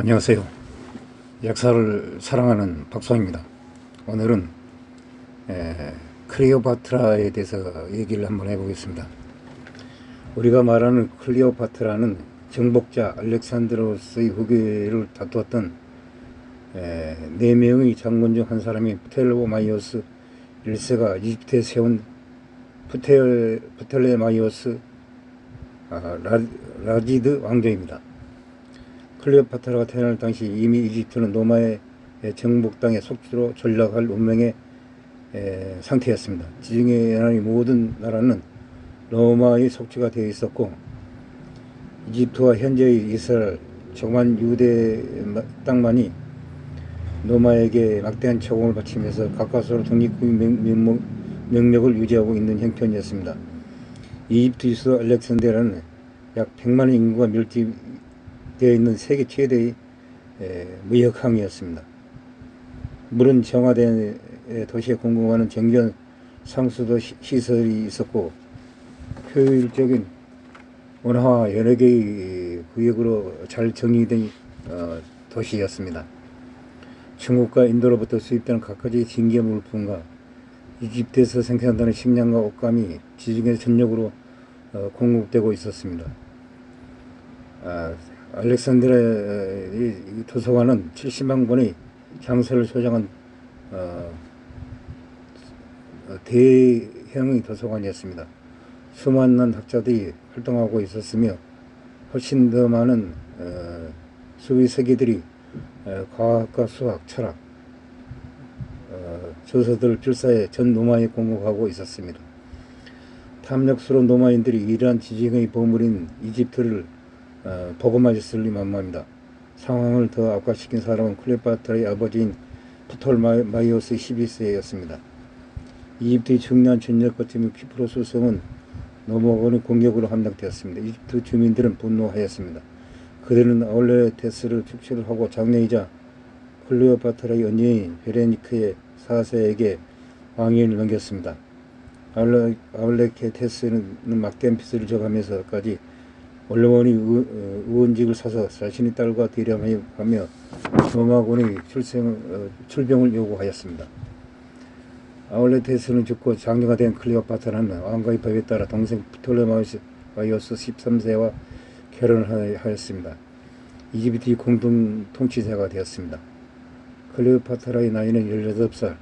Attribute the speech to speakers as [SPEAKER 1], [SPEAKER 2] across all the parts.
[SPEAKER 1] 안녕하세요. 역사를 사랑하는 박수환입니다. 오늘은 클레오파트라에 대해서 얘기를 한번 해보겠습니다. 우리가 말하는 클레오파트라는 정복자 알렉산드로스의 후계를 다투었던 4명의 장군 중 한 사람인 프텔로마이오스 1세가 이집트에 세운 프텔레마이오스 라지드 왕조입니다. 클레오파트라가 태어날 당시 이미 이집트는 로마의 정복당에 속주로 전락할 운명의 상태였습니다. 지중해 연안의 모든 나라는 로마의 속주가 되어 있었고, 이집트와 현재의 이스라엘, 조그만 유대 땅만이 로마에게 막대한 처공을 바치면서 가까스로 독립국의 명령을 유지하고 있는 형편이었습니다. 이집트 수도 알렉산드리아는 약 100만의 인구가 밀집되어 있는 세계 최대의 무역항이었습니다. 물은 정화된 도시에 공급하는 정전 상수도 시설이 있었고, 효율적인 원화와 여러 개의 구역으로 잘 정리된 도시였습니다. 중국과 인도로부터 수입되는 각가지 진기의 물품과 이집트에서 생산되는 식량과 옷감이 지중해 전역으로 공급되고 있었습니다. 알렉산드리아의 도서관은 70만 권의 장서를 소장한 대형의 도서관이었습니다. 수많은 학자들이 활동하고 있었으며, 훨씬 더 많은 수의 세계들이 과학과 수학, 철학, 저서들을 필사해 전 로마에 공급하고 있었습니다. 탐욕스러운 로마인들이 이러한 지중해의 보물인 이집트를 보고만 있을 리 만무합니다. 상황을 더 악화시킨 사람은 클레오파트라의 아버지인 프톨마이오스 12세였습니다. 이집트의 중요한 전력 거점인 키프로스 성은 로마군의 공격으로 함락되었습니다. 이집트 주민들은 분노하였습니다. 그들은 아울레테스를 축출을 하고 장녀이자 클레오파트라의 언니인 베레니크의 4세에게 왕위를 넘겼습니다. 아울레테스는 막대한 빚을 져가면서까지 원로원이 의원직을 사서 자신의 딸과 대령하며 로마군의 출병을 요구하였습니다. 아울레테스는 죽고 장녀가 된 클레오파트라는 왕가의 법에 따라 동생 프톨레마이오스 13세와 결혼을 하였습니다. 이집트의 공동 통치자가 되었습니다. 클레오파트라의 나이는 18살,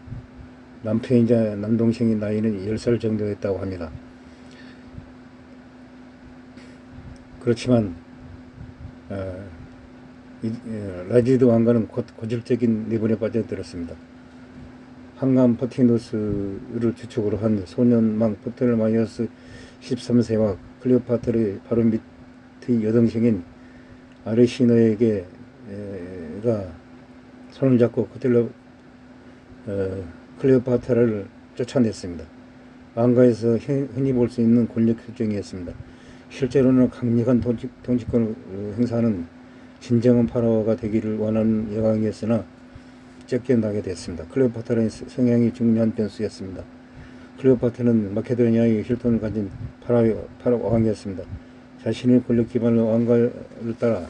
[SPEAKER 1] 남편이자 남동생의 나이는 10살 정도였다고 합니다. 그렇지만 라지드 왕가는 곧 고질적인 내분에 빠져들었습니다. 항암 포티누스를 주축으로 한 소년망 프톨레마이오스 13세와 클레오파트라의 바로 밑의 여동생인 아르시노에게가 손을 잡고 클레오파트라를 쫓아냈습니다. 왕가에서 흔히 볼 수 있는 권력 결정이었습니다. 실제로는 강력한 통치권을 행사하는 진정한 파라오가 되기를 원하는 여왕이었으나 쫓겨나게 됐습니다. 클레오파트라의 성향이 중요한 변수였습니다. 클레오파트라는 마케도니아의 혈통을 가진 파라오 왕이었습니다. 자신의 권력 기반을 왕가를 따라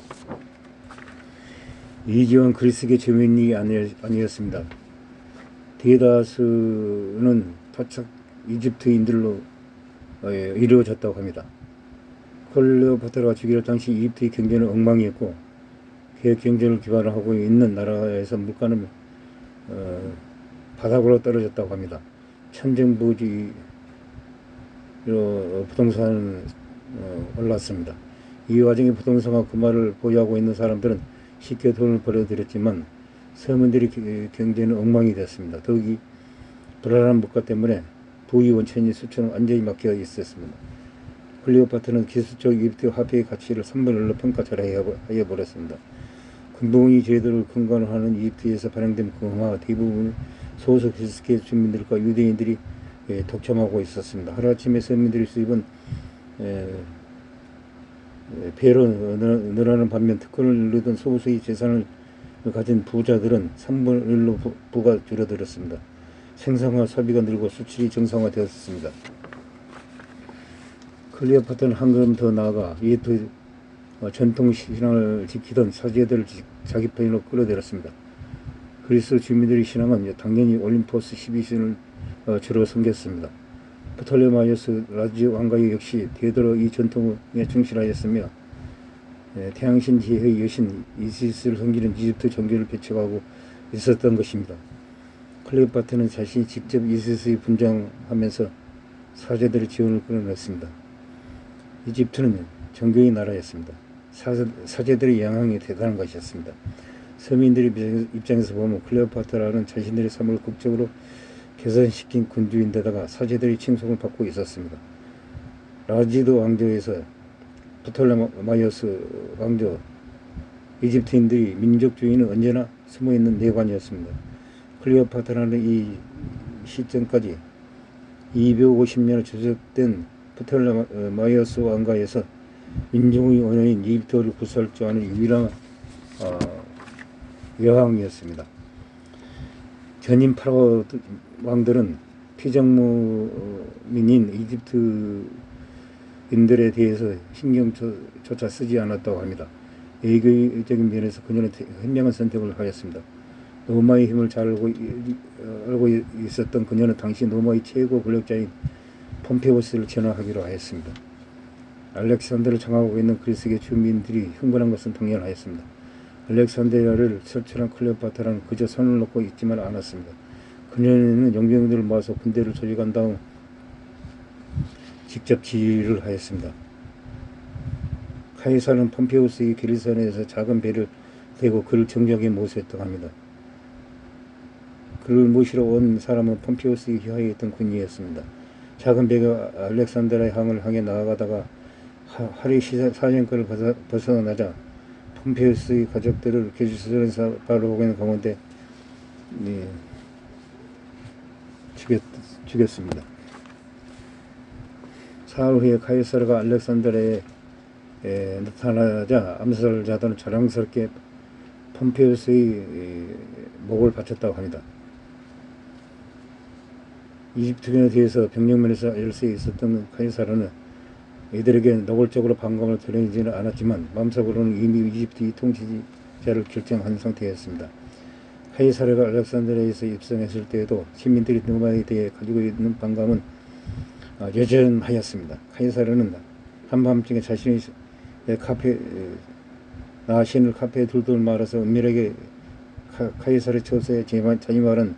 [SPEAKER 1] 이주한 그리스계 주민이 아니었습니다. 대다수는 토착 이집트인들로 이루어졌다고 합니다. 클레오파트라가 죽일 당시 이집트의 경제는 엉망이었고, 개혁 경제를 기반으로 하고 있는 나라에서 물가는 바닥으로 떨어졌다고 합니다. 천정부지로 부동산은 올랐습니다. 이 와중에 부동산과 금화를 보유하고 있는 사람들은 쉽게 돈을 벌어들였지만 서민들의 경제는 엉망이 되었습니다. 더욱이 불안한 물가 때문에 부의 원천이 수천은 완전히 막혀 있었습니다. 클레오파트라는 기술적 이집트 화폐의 가치를 3분의 1로 평가절하해버렸습니다. 금붕의 제도를 근간으로 하는 이집트에서 발행된 금화와 대부분 소속 기슭계 주민들과 유대인들이 독점하고 있었습니다. 하루아침에 서민들의 수입은 배로 늘어나는 반면 특권을 누리던 소수의 재산을 가진 부자들은 3분의 1로 부가 줄어들었습니다. 생산과 소비가 늘고 수출이 정상화되었습니다. 클레오파트라는 한 걸음 더 나아가 이집트 전통 신앙을 지키던 사제들을 자기 편으로 끌어들였습니다. 그리스 주민들의 신앙은 당연히 올림포스 12신을 주로 섬겼습니다. 프톨레마이오스 라지 왕가 역시 되도록 이 전통에 충실하였으며 태양신 지혜의 여신 이시스를 섬기는 이집트 종교를 개척하고 있었던 것입니다. 클레오파트라는 자신이 직접 이시스에 분장하면서 사제들의 지원을 끌어냈습니다. 이집트는 종교의 나라였습니다. 사제들의 영향이 대단한 것이었습니다. 서민들의 입장에서 보면 클레오파트라는 자신들의 삶을 극적으로 개선시킨 군주인데다가 사제들의 칭송을 받고 있었습니다. 라지드 왕조에서 프톨레마이오스 왕조, 이집트인들의 민족주의는 언제나 숨어있는 내관이었습니다. 클레오파트라는 이 시점까지 250년을 주석된 프톨레마이오스 왕가에서 민족의 원형인 이집트를 구사할 줄 아는 유일한 여왕이었습니다. 전임 파라오 왕들은 피정무민인 이집트인들에 대해서 신경조차 쓰지 않았다고 합니다. 외교적인 면에서 그녀는 현명한 선택을 하였습니다. 로마의 힘을 잘 알고 있었던 그녀는 당시 로마의 최고 권력자인 폼페우스를 전화하기로 하였습니다. 알렉산더를 장악하고 있는 그리스계 주민들이 흥분한 것은 당연하였습니다. 알렉산드리아를 설치한 클레오파트라는 그저 손을 놓고 있지만 않았습니다. 그녀는 용병들을 모아서 군대를 조직한 다음 직접 지휘를 하였습니다. 카이사는 폼페우스의 게르선에서 작은 배를 대고 그를 정적에 모셨다고 합니다. 그를 모시러 온 사람은 폼페우스의 휘하에 있던 군인이었습니다. 작은 배가 알렉산드리아 항을 향해 나아가다가 하리 사정거를 벗어나자 폼페우스의 가족들을 게르선에서 바로 오고 있는 가운데 죽였습니다. 사흘 후에 카이사르가 알렉산드리아에 나타나자 암살자들은 자랑스럽게 폼페우스의 목을 바쳤다고 합니다. 이집트인에 대해서 병력면에서 열세에 있었던 카이사르는 이들에게 노골적으로 반감을 드러내지는 않았지만 마음속으로는 이미 이집트의 통치자를 결정한 상태였습니다. 카이사르가 알렉산드리아에서 입성했을 때에도 시민들이 로마에 대해 가지고 있는 반감은 여전하였습니다. 카이사르는 한밤중에 자신의 나신을 카페에 둘둘 말아서 은밀하게 카이사르 처소에 전임하는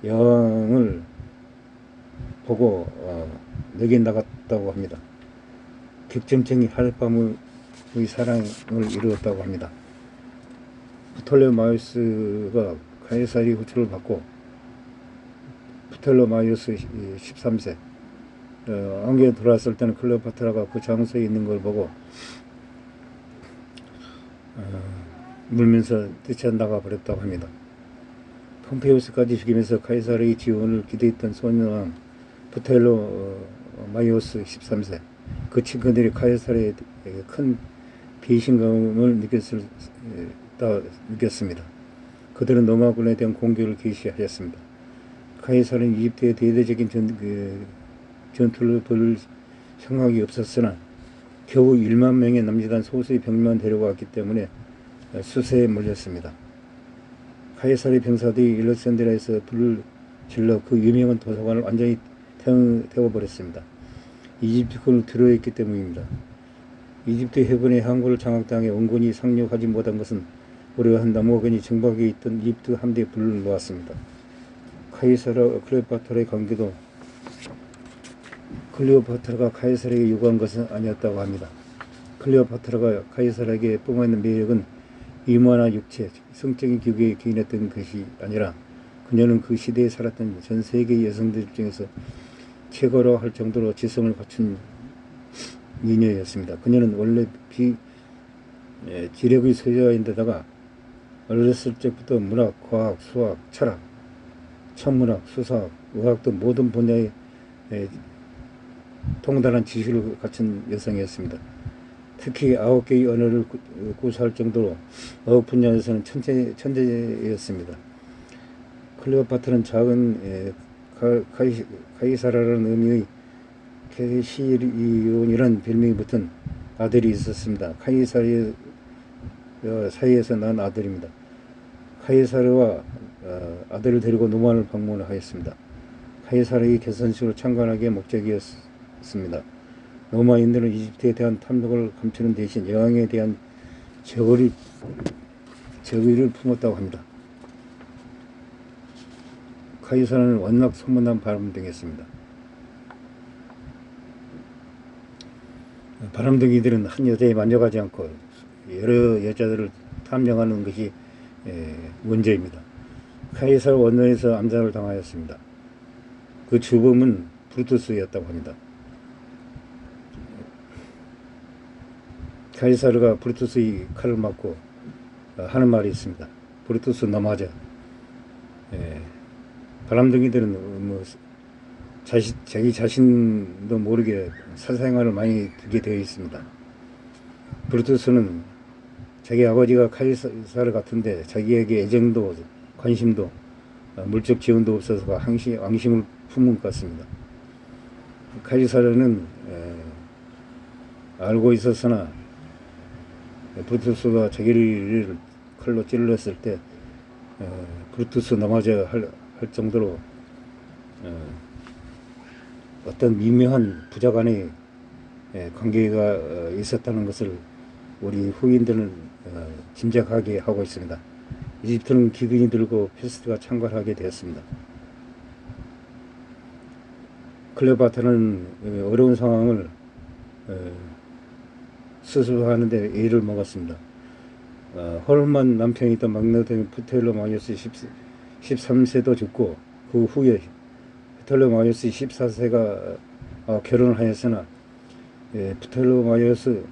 [SPEAKER 1] 여왕을 보고 내게 나갔다고 합니다. 격정적인 하룻밤의 사랑을 이루었다고 합니다. 프톨레마이오스가 카이사르의 호출을 받고 프톨레마이오스 13세 왕궁에 돌아왔을 때는 클레오파트라가 그 장소에 있는 걸 보고 물면서 뛰쳐나가 버렸다고 합니다. 폼페우스까지 죽이면서 카이사르의 지원을 기대했던 소년왕 프톨레마이오스 13세 그 친구들이 카이사르에 큰 배신감을 느꼈습니다. 그들은 로마군에 대한 공격을 개시하였습니다. 카이사르는 이집트의 대대적인 전투를 벌일 생각이 없었으나 겨우 1만 명의 남짓한 소수의 병력만 데려왔기 때문에 수세에 몰렸습니다. 카이사르의 병사들이 알렉산드리아에서 불을 질러 그 유명한 도서관을 완전히 태워버렸습니다. 이집트군을 두려워했기 때문입니다. 이집트 해군의 항구를 장악당해 원군이 상륙하지 못한 것은 우려한 남호군이 정박에 있던 이집트 함대에 불을 놓았습니다. 카이사르와 클레오파트라의 관계도 클레오파트라가 카이사르에게 요구한 것은 아니었다고 합니다. 클레오파트라가 카이사르에게 뿜어내는 매력은 미모나 육체, 성적인 기구에 기인했던 것이 아니라 그녀는 그 시대에 살았던 전 세계 여성들 중에서 최고로 할 정도로 지성을 갖춘 미녀였습니다. 그녀는 원래 지력의 소유자인데다가 어렸을 적부터 문학, 과학, 수학, 철학, 천문학, 수사학, 의학 등 모든 분야에 통달한 지식을 갖춘 여성이었습니다. 특히 9개의 언어를 구사할 정도로 어학 분야에서는 천재였습니다. 클레오파트라는 작은 카이사라라는 의미의 케시리온이라는 별명이 붙은 아들이 있었습니다. 카이사르 사이에서 난 아들입니다. 카이사르와 아들을 데리고 노만을 방문하였습니다. 카이사르의 개선식을 참관하기에 목적이었습니다. 로마인들은 이집트에 대한 탐욕을 감추는 대신 여왕에 대한 저의를 품었다고 합니다. 카이사르는 워낙 소문난 바람둥이였습니다. 바람둥이들은 한 여자에 만족하지 않고 여러 여자들을 탐령하는 것이 문제입니다. 카이사르 원년에서 암살을 당하였습니다. 그 주범은 브루투스였다고 합니다. 카이사르가 브루투스의 칼을 맞고 하는 말이 있습니다. 브루투스 넘어져. 바람둥이들은 뭐 자기 자신도 모르게 사생활을 많이 두게 되어 있습니다. 브루투스는 자기 아버지가 카이사르 같은데 자기에게 애정도 관심도 물적 지원도 없어서 왕심을 품은 것 같습니다. 카이사르는 알고 있었으나 브루투스가 자기를 칼로 찔렀을 때 브루투스 넘어져 할 정도로 어떤 미묘한 부자간의 관계가 있었다는 것을 우리 후인들은 짐작하게 하고 있습니다. 이집트는 기근이 들고 페스트가 창궐하게 되었습니다. 클레오파트라는 어려운 상황을 스스로 하는데 애를 먹었습니다. 헐만 남편이던 막내된 프텔로마이오스 13세도 죽고 그 후에 프텔로마이오스 14세가 결혼을 하였으나 프텔로마이오스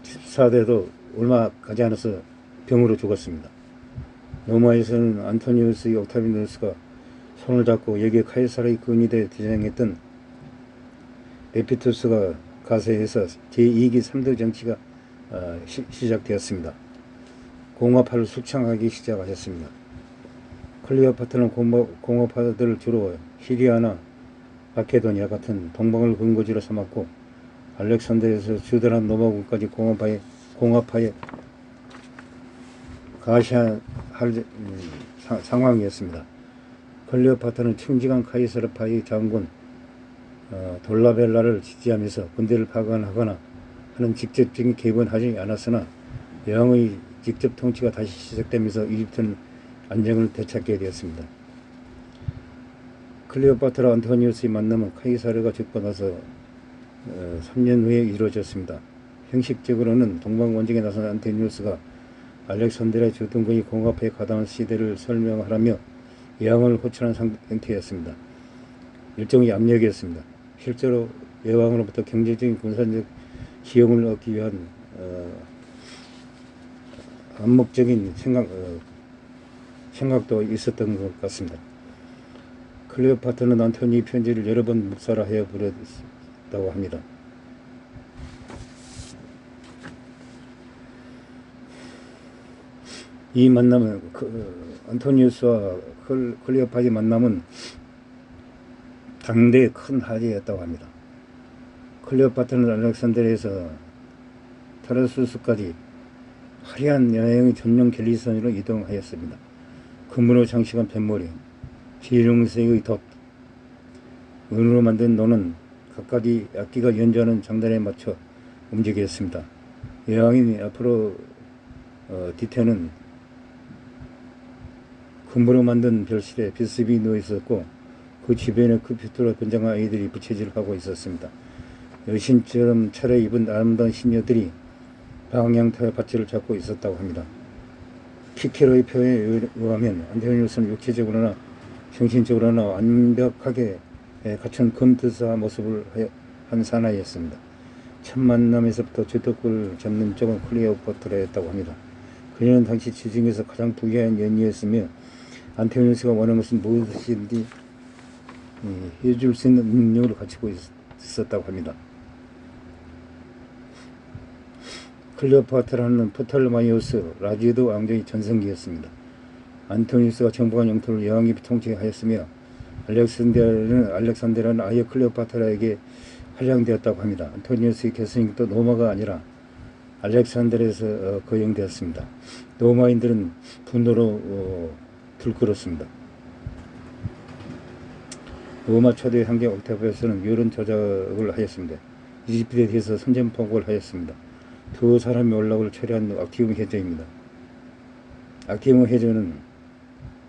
[SPEAKER 1] 14세도 얼마 가지 않아서 병으로 죽었습니다. 로마에서는 안토니우스 옥타비누스가 손을 잡고 여기에 카이사르의 근위대에 대장했던 에피투스가 가세해서 제2기 3대 정치가 시작되었습니다. 공업화를 숙청하기 시작하셨습니다. 클레오파트라는 공업화들을 주로 시리아나 마케도니아 같은 동방을 근거지로 삼았고 알렉산드리아에서 주둔한 로마군까지 공업화에 가시할 상황이었습니다. 클레오파트라는 청지간 카이사르파의 장군 돌라벨라를 지지하면서 군대를 파견하거나 하는 직접적인 개입은 하지 않았으나 여왕의 직접 통치가 다시 시작되면서 이집트는 안정을 되찾게 되었습니다. 클레오파트라 안토니우스의 만남은 카이사르가 죽고 나서 3년 후에 이루어졌습니다. 형식적으로는 동방원정에 나선 안토니우스가 알렉산드리아 주둔군이 공업화에 가담한 시대를 설명하라며 여왕을 호출한 형태였습니다. 일종의 압력이었습니다. 실제로 여왕으로부터 경제적인 군사적 기용을 얻기 위한 암묵적인 생각도 있었던 것 같습니다. 클레오파트라는 안토니의 편지를 여러 번 묵살하여 버렸다고 합니다. 이 만남은 안토니우스와 클레오파트의 만남은 당대의 큰 화제였다고 합니다. 클레오파트는 알렉산드리아에서 타르수스까지 화려한 여행의 전용 갤리선으로 이동하였습니다. 금으로 장식한 뱃머리, 비룡색의 덫, 은으로 만든 노는 각각의 악기가 연주하는 장단에 맞춰 움직였습니다. 여왕인 앞으로 디테는 금으로 만든 별실에 비습이 누워 있었고 그 주변에 컴퓨터로 변장한 아이들이 부채질하고 있었습니다. 여신처럼 차려입은 아름다운 시녀들이 방향타의 밧줄을 잡고 있었다고 합니다. 키케로의 표에 의하면 안토니우스는 육체적으로나 정신적으로나 완벽하게 갖춘 금투사 모습을 한 사나이였습니다. 첫 만남에서부터 주특구를 잡는 쪽은 클레오파트라였다고 합니다. 그녀는 당시 지중에서 가장 부귀한 여인이었으며 안토니우스가 원하는 것은 무엇이든지 해줄 수 있는 능력을 갖추고 있었다고 합니다. 클레오파트라는 프톨레마이오스 라지드 왕조의 전성기였습니다. 안토니우스가 정복한 영토를 여왕이 통치하였으며 알렉산드리아는 아예 클레오파트라에게 할양되었다고 합니다. 안토니우스의 계승도 로마가 아니라 알렉산드리아에서 거행되었습니다. 로마인들은 분노로 들끓었습니다. 로마 초대 황제 옥타비아스는 이런 조작을 하였습니다. 이집트에 대해서 선전포고를 하였습니다. 두 사람이 올라올 처리한 악티움 해저입니다. 악티움 해저는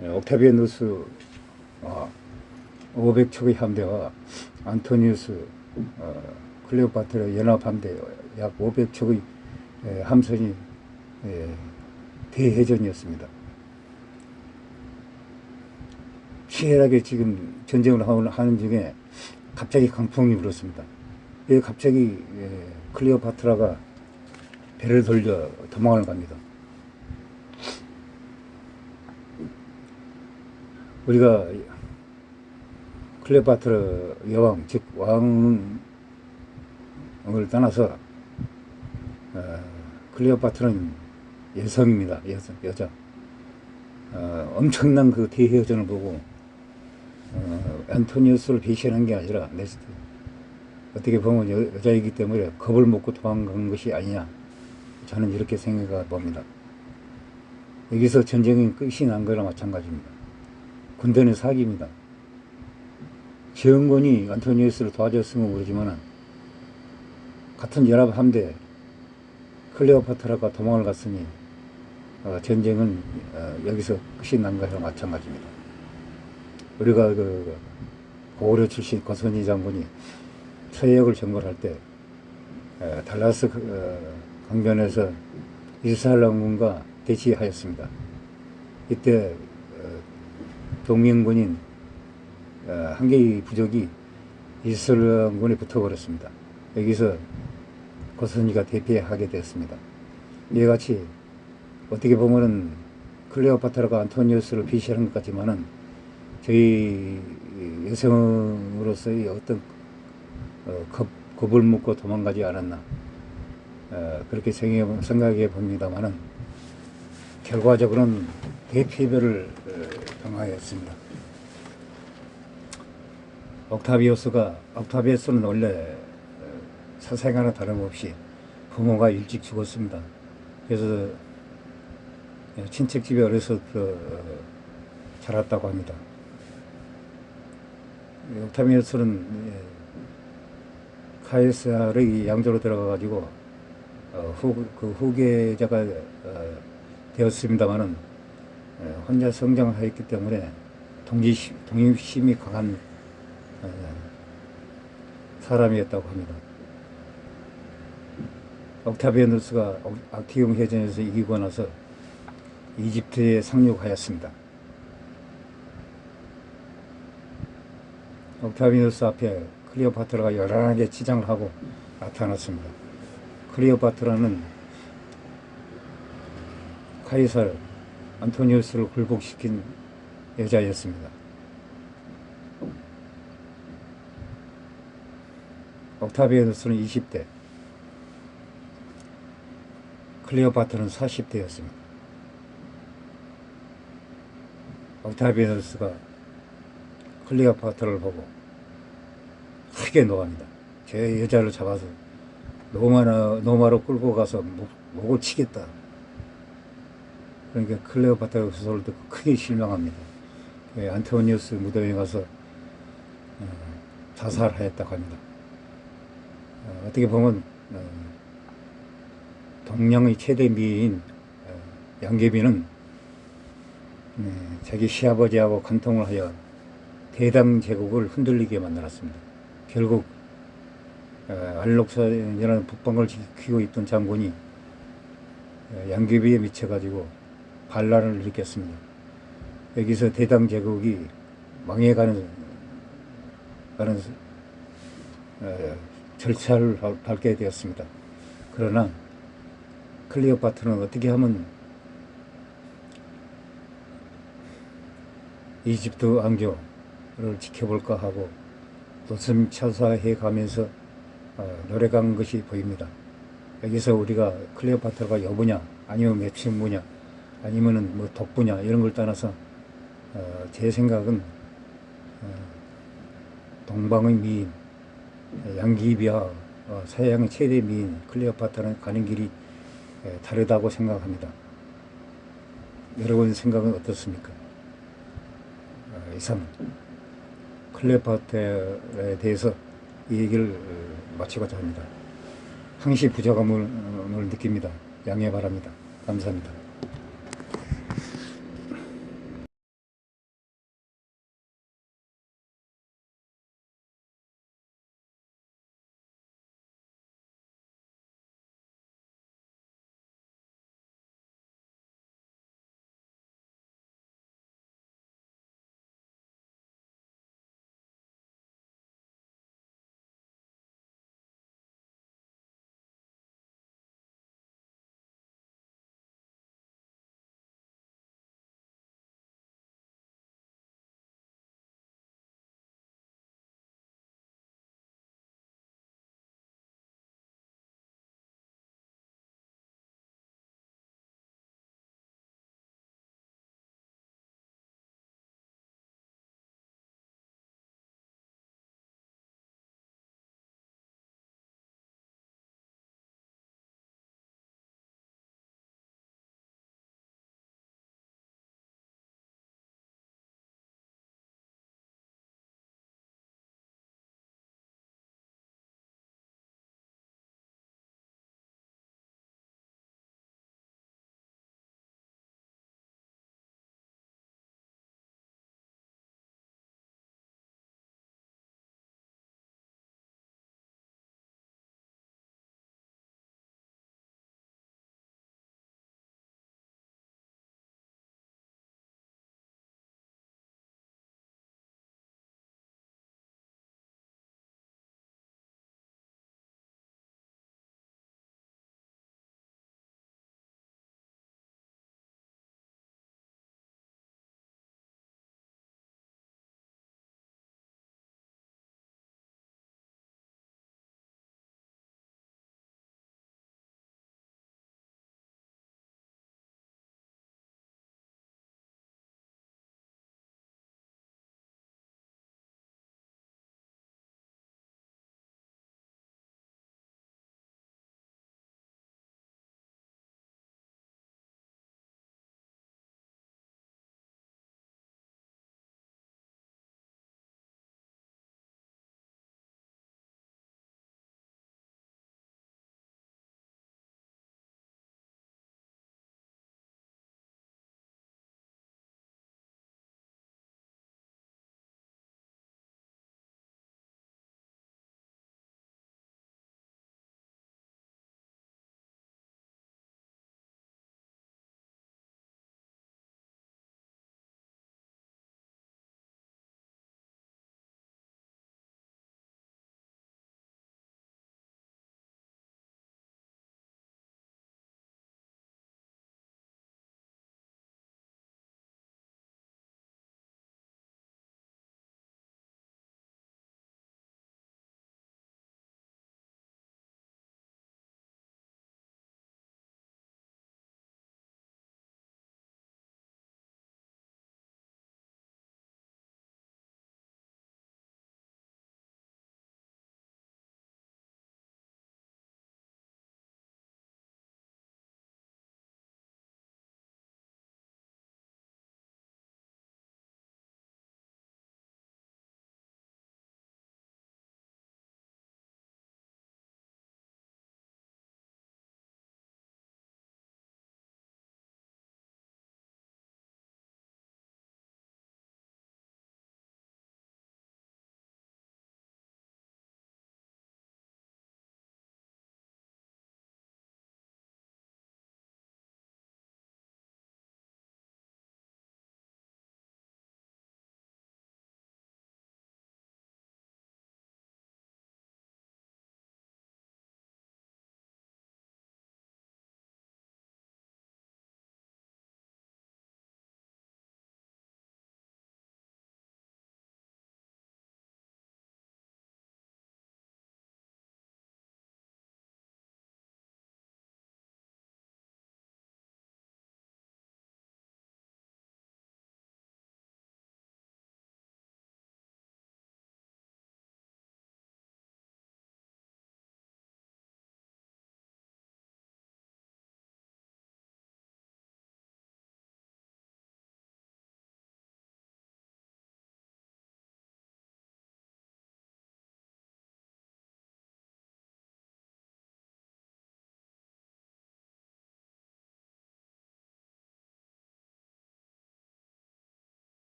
[SPEAKER 1] 옥타비아누스 500척의 함대와 안토니우스 클레오파트라 연합함대 약 500척의 함선이 대해전이었습니다. 치열하게 지금 전쟁을 하는 중에 갑자기 강풍이 불었습니다. 갑자기 클레오파트라가 배를 돌려 도망을 갑니다. 우리가 클레오파트라 여왕, 즉 왕을 떠나서 클레오파트라는 여성입니다. 여자. 엄청난 그 대해전을 보고 안토니우스를 배신한 게 아니라 어떻게 보면 여자이기 때문에 겁을 먹고 도망간 것이 아니냐, 저는 이렇게 생각해 봅니다. 여기서 전쟁이 끝이 난 거나 마찬가지입니다. 군대는 사기입니다. 지원군이 안토니우스를 도와줬으면 모르지만 같은 연합함대 클레오파트라가 도망을 갔으니 전쟁은 여기서 끝이 난 거나 마찬가지입니다. 우리가 고구려 출신 고선희 장군이 서해역을 정벌할 때 달라스 강변에서 이스라엘 왕군과 대치하였습니다. 이때 동맹군인 한 개의 부족이 이스라엘 왕군에 붙어버렸습니다. 여기서 고선희가 대피하게 되었습니다. 이와 같이 어떻게 보면은 클레오파트라가 안토니우스를 배신한 것 같지만은 저희 여성으로서의 어떤 겁을 먹고 도망가지 않았나, 그렇게 생각해 봅니다만은 결과적으로는 대패배를 당하였습니다. 옥타비아스는 원래 사생아나 다름없이 부모가 일찍 죽었습니다. 그래서 친척집에 어려서부터 자랐다고 합니다. 옥타비아스는 카이사르의 양조로 들어가가지고 후계자가 되었습니다만은 혼자 성장하였기 때문에 독립심이 강한 사람이었다고 합니다. 옥타비아누스가 악티움 해전에서 이기고 나서 이집트에 상륙하였습니다. 옥타비아누스 앞에 클레오파트라가 요란하게 치장을 하고 나타났습니다. 클레오파트라는 카이사르 안토니우스를 굴복시킨 여자였습니다. 옥타비아누스는 20대, 클레오파트라는 40대였습니다. 옥타비아누스가 클레오파트라를 보고 크게 노합니다. 제 여자를 잡아서 노마로 끌고 가서 목을 치겠다. 그러니까 클레오파트라가 그 소리를 듣고 크게 실망합니다. 안토니우스 무덤에 가서 자살하였다고 합니다. 어떻게 보면 동양의 최대 미인 양계비는 자기 시아버지하고 간통을 하여 대당 제국을 흔들리게 만들었습니다. 결국 알록산이라는 북방을 지키고 있던 장군이 양귀비에 미쳐가지고 반란을 일으켰습니다. 여기서 대당 제국이 망해가는 절차를 밟게 되었습니다. 그러나 클레오파트라는 어떻게 하면 이집트 왕조를 지켜볼까 하고 노심초사해 가면서 노력한 것이 보입니다. 여기서 우리가 클레오파트라가 여부냐, 아니면 매춘부냐, 아니면은 뭐 독부냐, 이런 걸 떠나서 제 생각은 동방의 미인, 양귀비와 서양 최대 미인 클레오파트라는 가는 길이 다르다고 생각합니다. 여러분 생각은 어떻습니까? 이상 클레오파트라에 대해서 이 얘기를 마치고자 합니다. 항시 부족함을 느낍니다. 양해 바랍니다. 감사합니다.